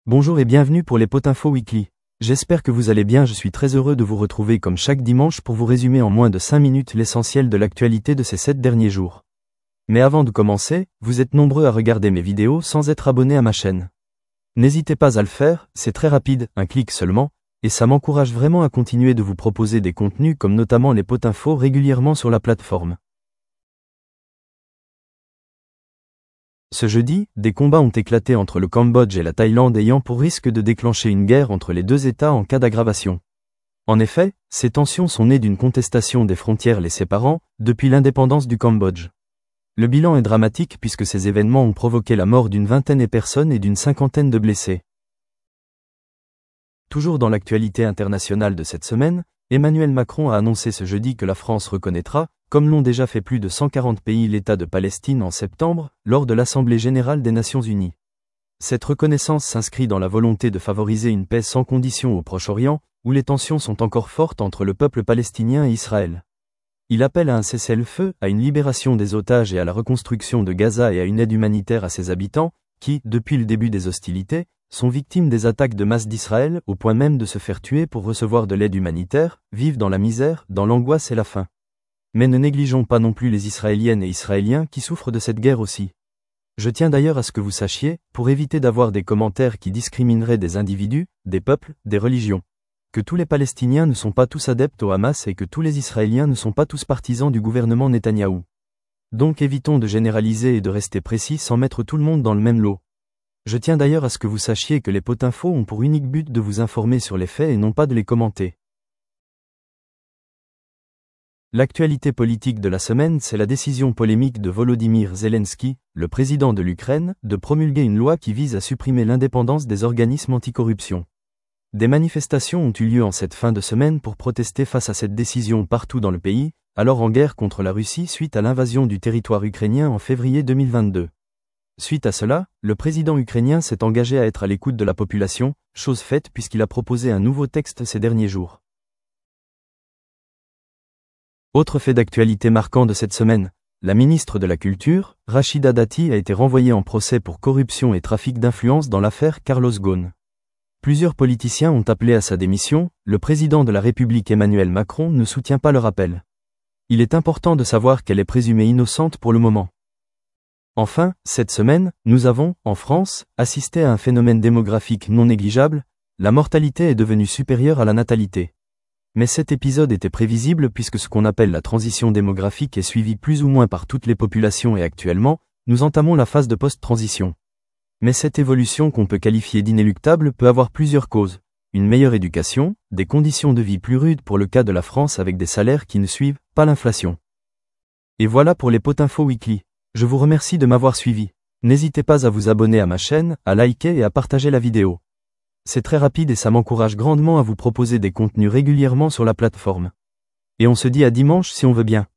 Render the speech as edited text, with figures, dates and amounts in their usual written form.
Bonjour et bienvenue pour les Potinfo Weekly. J'espère que vous allez bien, je suis très heureux de vous retrouver comme chaque dimanche pour vous résumer en moins de 5 minutes l'essentiel de l'actualité de ces 7 derniers jours. Mais avant de commencer, vous êtes nombreux à regarder mes vidéos sans être abonnés à ma chaîne. N'hésitez pas à le faire, c'est très rapide, un clic seulement, et ça m'encourage vraiment à continuer de vous proposer des contenus comme notamment les Potinfo régulièrement sur la plateforme. Ce jeudi, des combats ont éclaté entre le Cambodge et la Thaïlande ayant pour risque de déclencher une guerre entre les deux États en cas d'aggravation. En effet, ces tensions sont nées d'une contestation des frontières les séparant, depuis l'indépendance du Cambodge. Le bilan est dramatique puisque ces événements ont provoqué la mort d'une vingtaine de personnes et d'une cinquantaine de blessés. Toujours dans l'actualité internationale de cette semaine, Emmanuel Macron a annoncé ce jeudi que la France reconnaîtra, comme l'ont déjà fait plus de 140 pays, l'État de Palestine en septembre, lors de l'Assemblée générale des Nations unies. Cette reconnaissance s'inscrit dans la volonté de favoriser une paix sans condition au Proche-Orient, où les tensions sont encore fortes entre le peuple palestinien et Israël. Il appelle à un cessez-le-feu, à une libération des otages et à la reconstruction de Gaza et à une aide humanitaire à ses habitants, qui, depuis le début des hostilités, sont victimes des attaques de masse d'Israël au point même de se faire tuer pour recevoir de l'aide humanitaire, vivent dans la misère, dans l'angoisse et la faim. Mais ne négligeons pas non plus les Israéliennes et Israéliens qui souffrent de cette guerre aussi. Je tiens d'ailleurs à ce que vous sachiez, pour éviter d'avoir des commentaires qui discrimineraient des individus, des peuples, des religions, que tous les Palestiniens ne sont pas tous adeptes au Hamas et que tous les Israéliens ne sont pas tous partisans du gouvernement Netanyahou. Donc évitons de généraliser et de rester précis sans mettre tout le monde dans le même lot. Je tiens d'ailleurs à ce que vous sachiez que les Potinfo ont pour unique but de vous informer sur les faits et non pas de les commenter. L'actualité politique de la semaine, c'est la décision polémique de Volodymyr Zelensky, le président de l'Ukraine, de promulguer une loi qui vise à supprimer l'indépendance des organismes anticorruption. Des manifestations ont eu lieu en cette fin de semaine pour protester face à cette décision partout dans le pays, alors en guerre contre la Russie suite à l'invasion du territoire ukrainien en février 2022. Suite à cela, le président ukrainien s'est engagé à être à l'écoute de la population, chose faite puisqu'il a proposé un nouveau texte ces derniers jours. Autre fait d'actualité marquant de cette semaine, la ministre de la Culture, Rachida Dati, a été renvoyée en procès pour corruption et trafic d'influence dans l'affaire Carlos Ghosn. Plusieurs politiciens ont appelé à sa démission, le président de la République Emmanuel Macron ne soutient pas leur appel. Il est important de savoir qu'elle est présumée innocente pour le moment. Enfin, cette semaine, nous avons, en France, assisté à un phénomène démographique non négligeable, la mortalité est devenue supérieure à la natalité. Mais cet épisode était prévisible puisque ce qu'on appelle la transition démographique est suivi plus ou moins par toutes les populations et actuellement, nous entamons la phase de post-transition. Mais cette évolution qu'on peut qualifier d'inéluctable peut avoir plusieurs causes. Une meilleure éducation, des conditions de vie plus rudes pour le cas de la France avec des salaires qui ne suivent pas l'inflation. Et voilà pour les Potinfo Weekly. Je vous remercie de m'avoir suivi. N'hésitez pas à vous abonner à ma chaîne, à liker et à partager la vidéo. C'est très rapide et ça m'encourage grandement à vous proposer des contenus régulièrement sur la plateforme. Et on se dit à dimanche si on veut bien.